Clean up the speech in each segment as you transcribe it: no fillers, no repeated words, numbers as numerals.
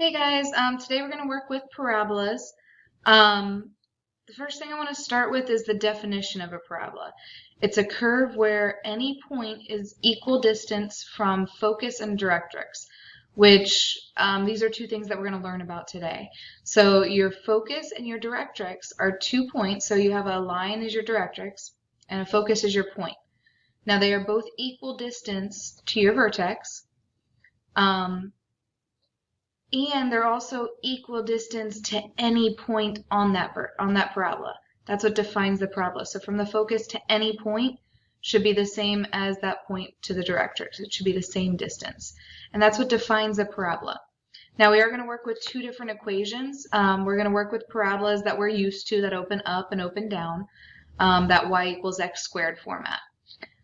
Hey guys, today we're going to work with parabolas. The first thing I want to start with is the definition of a parabola. It's a curve where any point is equal distance from focus and directrix, which these are two things that we're going to learn about today. So your focus and your directrix are 2 points, so you have a line as your directrix and a focus as your point. Now they are both equal distance to your vertex. And they're also equal distance to any point on that parabola. That's what defines the parabola. So from the focus to any point should be the same as that point to the directrix. It should be the same distance. And that's what defines a parabola. Now we are going to work with two different equations. We're going to work with parabolas that we're used to that open up and open down, that y equals x squared format.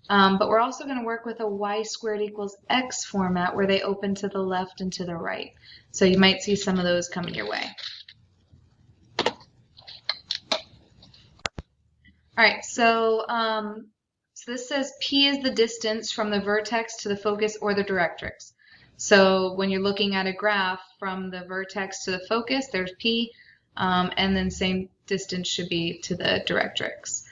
But we're also going to work with a y squared equals x format where they open to the left and to the right. So you might see some of those coming your way. All right, so this says P is the distance from the vertex to the focus or the directrix. So when you're looking at a graph from the vertex to the focus, there's P, and then same distance should be to the directrix.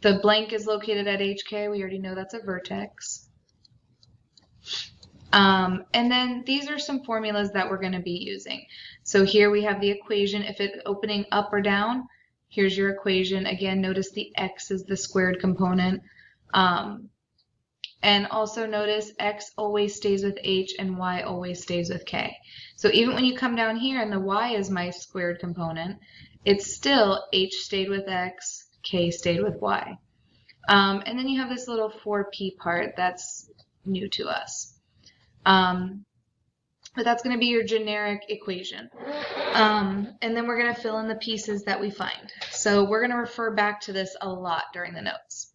The blank is located at HK. We already know that's a vertex. And then these are some formulas that we're going to be using. So here we have the equation. If it's opening up or down, here's your equation. Again, notice the x is the squared component. And also notice x always stays with h and y always stays with k. So even when you come down here and the y is my squared component, it's still h stayed with x, k stayed with y. And then you have this little 4p part that's new to us. But that's going to be your generic equation. And then we're going to fill in the pieces that we find. So we're going to refer back to this a lot during the notes.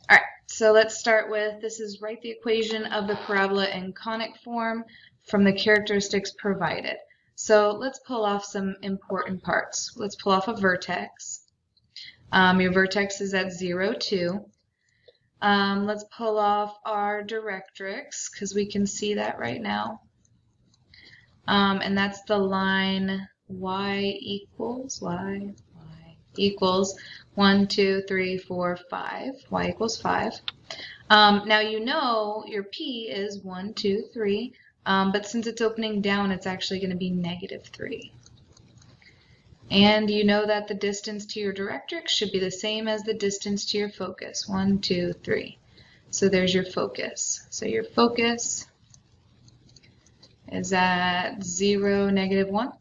All right, so let's start with, this is write the equation of the parabola in conic form from the characteristics provided. So let's pull off some important parts. Let's pull off a vertex. Your vertex is at 0, 2. Let's pull off our directrix because we can see that right now. And that's the line y equals 1, 2, 3, 4, 5. Y equals 5. Now you know your P is 1, 2, 3, but since it's opening down, it's actually going to be -3. And you know that the distance to your directrix should be the same as the distance to your focus, 1, 2, 3. So there's your focus. So your focus is at 0, -1.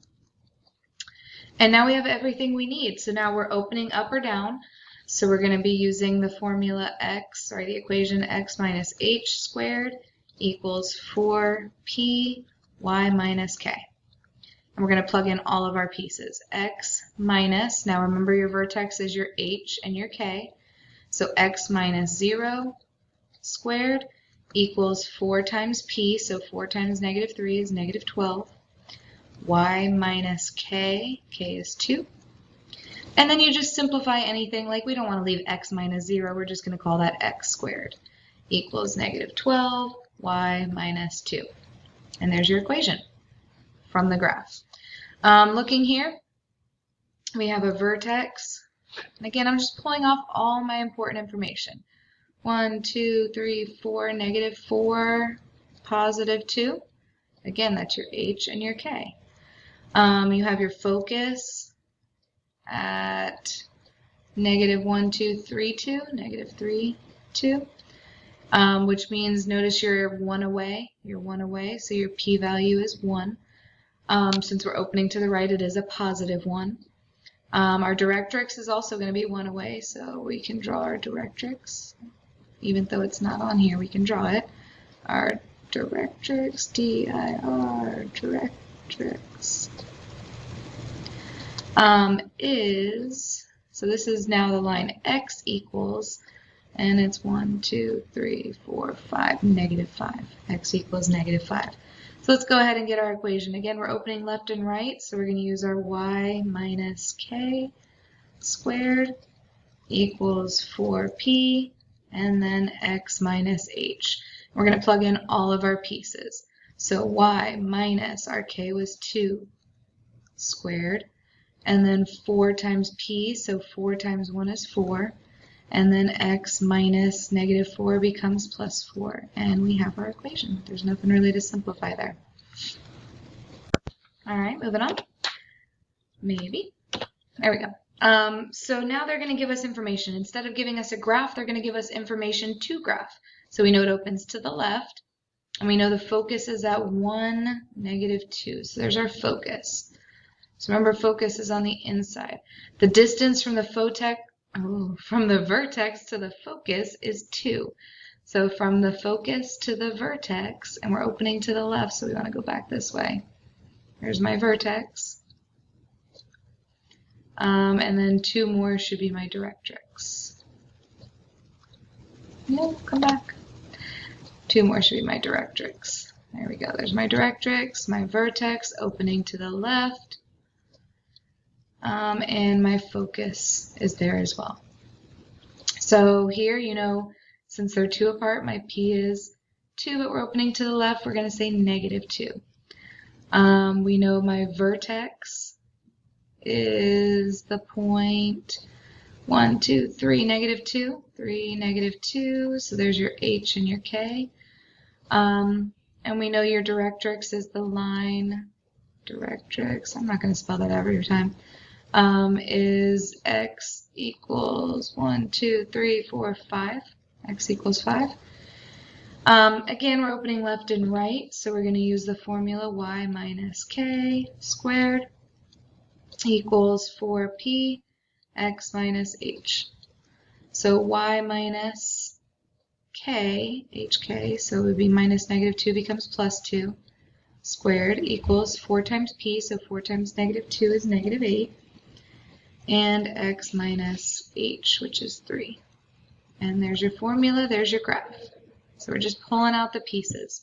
And now we have everything we need. So now we're opening up or down. So we're going to be using the formula x, or the equation x minus h squared equals 4p y minus k. And we're going to plug in all of our pieces. X minus, now remember your vertex is your h and your k. So x minus 0 squared equals 4 times p, so 4 times -3 is -12. Y minus k, k is 2. And then you just simplify anything, like we don't want to leave x minus 0, we're just going to call that x squared equals -12, y minus 2. And there's your equation from the graph. Looking here, we have a vertex. And again, I'm just pulling off all my important information. 1, 2, 3, 4, -4, +2. Again, that's your h and your k. You have your focus at -1, 2, 3, 2, -3, 2. Which means, notice you're 1 away. You're 1 away, so your p-value is 1. Since we're opening to the right, it is a +1. Our directrix is also going to be 1 away, so we can draw our directrix. Even though it's not on here, we can draw it. Our directrix, D-I-R, directrix, is, so this is now the line x equals, and it's 1, 2, 3, 4, 5, -5. X equals -5. So let's go ahead and get our equation. Again, we're opening left and right, so we're going to use our y minus k squared equals 4p, and then x minus h. We're going to plug in all of our pieces. So y minus our k was 2 squared, and then 4 times p, so 4 times 1 is 4, and then x minus negative 4 becomes plus 4, and we have our equation. There's nothing really to simplify there. All right, moving on. Maybe. There we go. So now they're going to give us information. Instead of giving us a graph, they're going to give us information to graph. So we know it opens to the left, and we know the focus is at 1, negative 2. So there's our focus. So remember, focus is on the inside. The distance from the vertex to the focus is 2. So from the focus to the vertex, and we're opening to the left, so we want to go back this way. There's my vertex. And then 2 more should be my directrix. No, come back. 2 more should be my directrix. There we go. There's my directrix, my vertex opening to the left. And my focus is there as well. So here, you know, since they're 2 apart, my P is 2, but we're opening to the left, we're going to say negative 2. We know my vertex is the point 1, 2, 3, negative 2, 3, negative 2, so there's your H and your K. And we know your directrix is the line, directrix, I'm not going to spell that every time, is x equals 1, 2, 3, 4, 5, x equals 5. Again, we're opening left and right, so we're going to use the formula y minus k squared equals 4p x minus h. So y minus k, hk, so it would be minus negative 2 becomes plus 2 squared equals 4 times p, so 4 times negative 2 is negative 8, and x minus h, which is 3. And there's your formula, there's your graph. So we're just pulling out the pieces,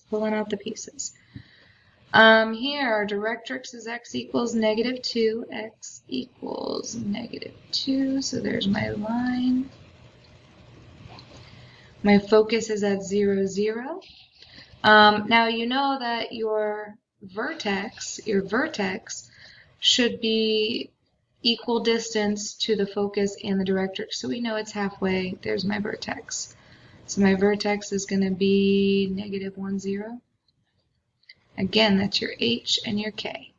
Here, our directrix is x equals negative 2, x equals negative 2, so there's my line. My focus is at 0, 0. Now you know that your vertex should be equal distance to the focus and the directrix, so we know it's halfway. There's my vertex. So my vertex is going to be negative 1, 0. Again, that's your H and your K.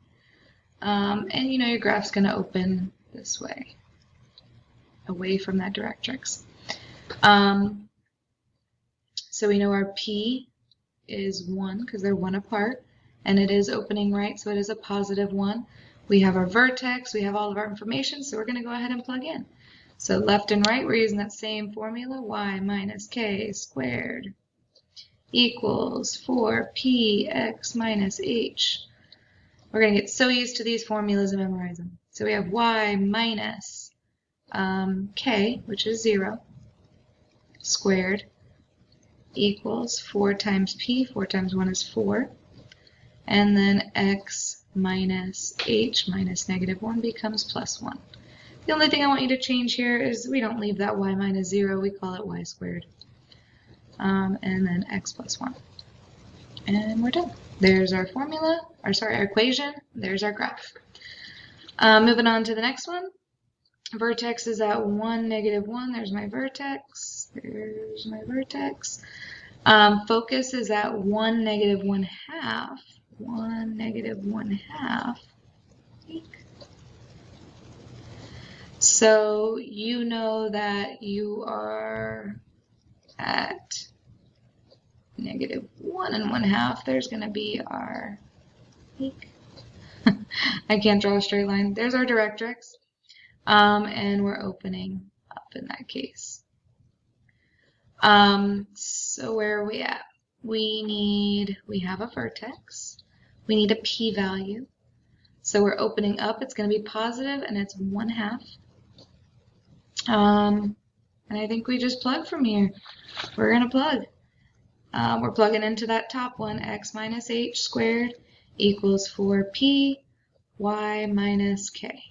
And you know your graph's going to open this way, away from that directrix. So we know our P is 1 because they're 1 apart, and it is opening right, so it is a positive 1. We have our vertex, we have all of our information, so we're going to go ahead and plug in. So left and right, we're using that same formula, y minus k squared equals 4p x minus h. We're going to get so used to these formulas and memorize them. So we have y minus k, which is 0, squared equals 4 times p, 4 times 1 is 4, and then x minus h minus negative 1 becomes plus 1. The only thing I want you to change here is we don't leave that y minus 0, we call it y squared. And then x plus 1. And we're done. There's our formula, our equation, there's our graph. Moving on to the next one. Vertex is at 1, negative 1, there's my vertex, Focus is at 1, negative 1 half, 1, negative 1 half. So you know that you are at negative 1 and 1 half. There's going to be our peak. I can't draw a straight line. There's our directrix. And we're opening up in that case. So where are we at? We have a vertex. We need a p-value. So we're opening up. It's going to be positive, and it's 1 half. And I think we just plug from here. We're going to plug. We're plugging into that top one, x minus h squared equals 4p y minus k.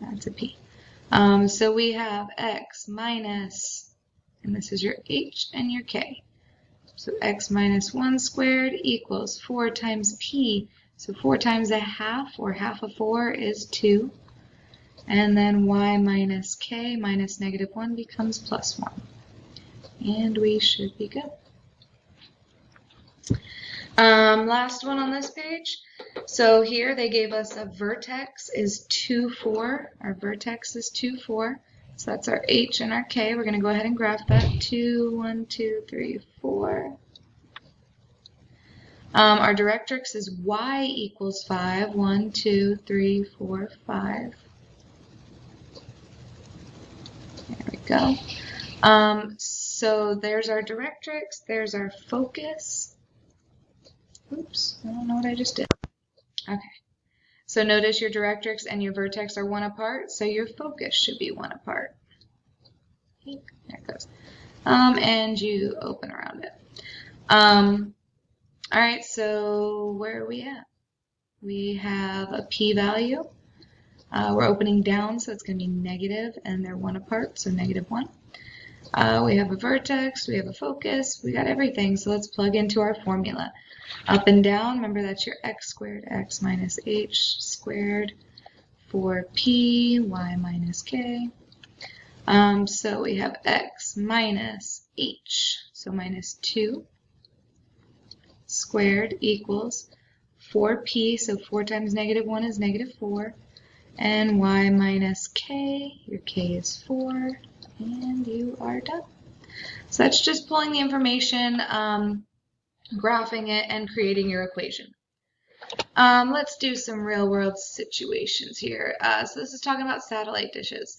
That's a p. So we have x minus, and this is your h and your k, So x minus 1 squared equals 4 times p. So 4 times a half, or half of 4, is 2. And then y minus k minus negative 1 becomes plus 1. And we should be good. Last one on this page. So here they gave us a vertex is 2, 4. Our vertex is 2, 4. So that's our h and our k. We're going to go ahead and graph that. 2, 1, 2, 3, 4. Our directrix is y equals 5. 1, 2, 3, 4, 5. There we go. So there's our directrix. There's our focus. Oops, I don't know what I just did. Okay. So notice your directrix and your vertex are 1 apart, so your focus should be 1 apart. There it goes. And you open around it. All right, so where are we at? We have a p-value. We're opening down, so it's going to be negative, and they're 1 apart, so negative 1. We have a vertex, we have a focus, we got everything, so let's plug into our formula. Up and down, remember that's your x squared, x minus h squared, 4p, y minus k. So we have x minus h, so minus 2 squared equals 4p, so 4 times negative 1 is negative 4, and y minus k, your k is 4, and you are done. So that's just pulling the information, graphing it, and creating your equation. Let's do some real-world situations here. So this is talking about satellite dishes.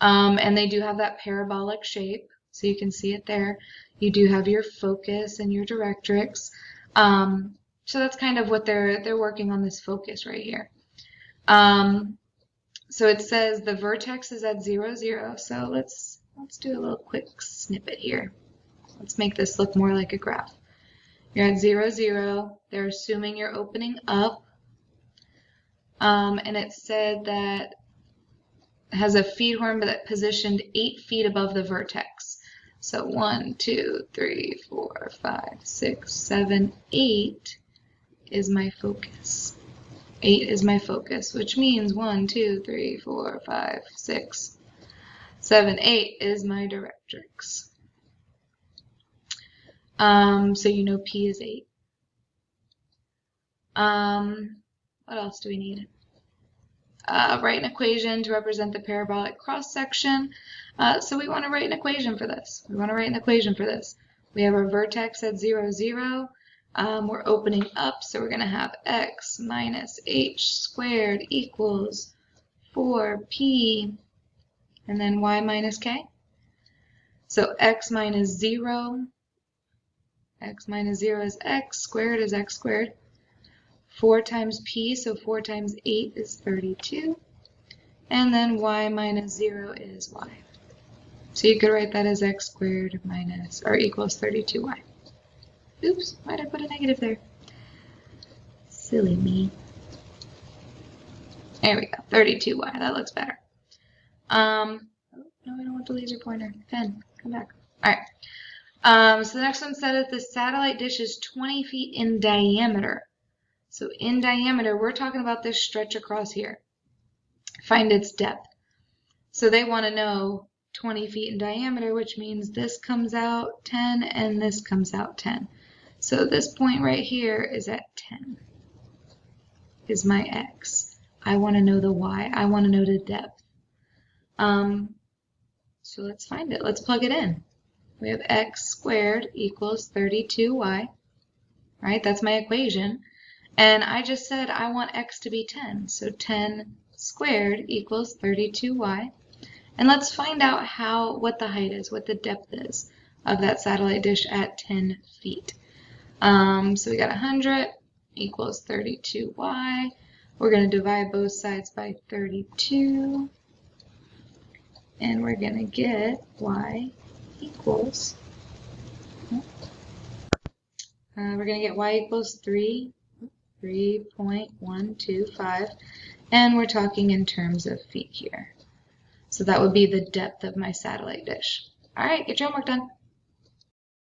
And they do have that parabolic shape, so you can see it there. You do have your focus and your directrix. So that's kind of what they're working on, this focus right here. So it says the vertex is at 0, 0. So let's do a little quick snippet here. Let's make this look more like a graph. You're at 0, 0. They're assuming you're opening up. And it said that it has a feed horn that positioned 8 feet above the vertex. So 1, 2, 3, 4, 5, 6, 7, 8 is my focus. 8 is my focus, which means 1, 2, 3, 4, 5, 6, 7, 8 is my directrix. So you know P is 8. What else do we need? Write an equation to represent the parabolic cross-section. So we want to write an equation for this. We have our vertex at 0, 0. We're opening up, so we're going to have x minus h squared equals 4p, and then y minus k. So x minus 0 is x, squared is x squared. 4 times p, so 4 times 8 is 32. And then y minus 0 is y. So you could write that as x squared minus, or equals 32y. Oops, why did I put a negative there? Silly me. There we go, 32y, that looks better. Oh, no, I don't want the laser pointer. Pen, come back. All right. So the next one said that the satellite dish is 20 feet in diameter. So in diameter, we're talking about this stretch across here. Find its depth. So they want to know 20 feet in diameter, which means this comes out 10 and this comes out 10. So this point right here is at 10, is my x. I want to know the y. I want to know the depth. So let's find it. Let's plug it in. We have x squared equals 32y. Right? That's my equation. And I just said I want x to be 10. So 10 squared equals 32y. And let's find out what the height is, what the depth is of that satellite dish at 10 feet. So we got 100 equals 32y. We're going to divide both sides by 32. And we're going to get y equals, we're going to get y equals 3.125. And we're talking in terms of feet here. So that would be the depth of my satellite dish. All right, get your homework done.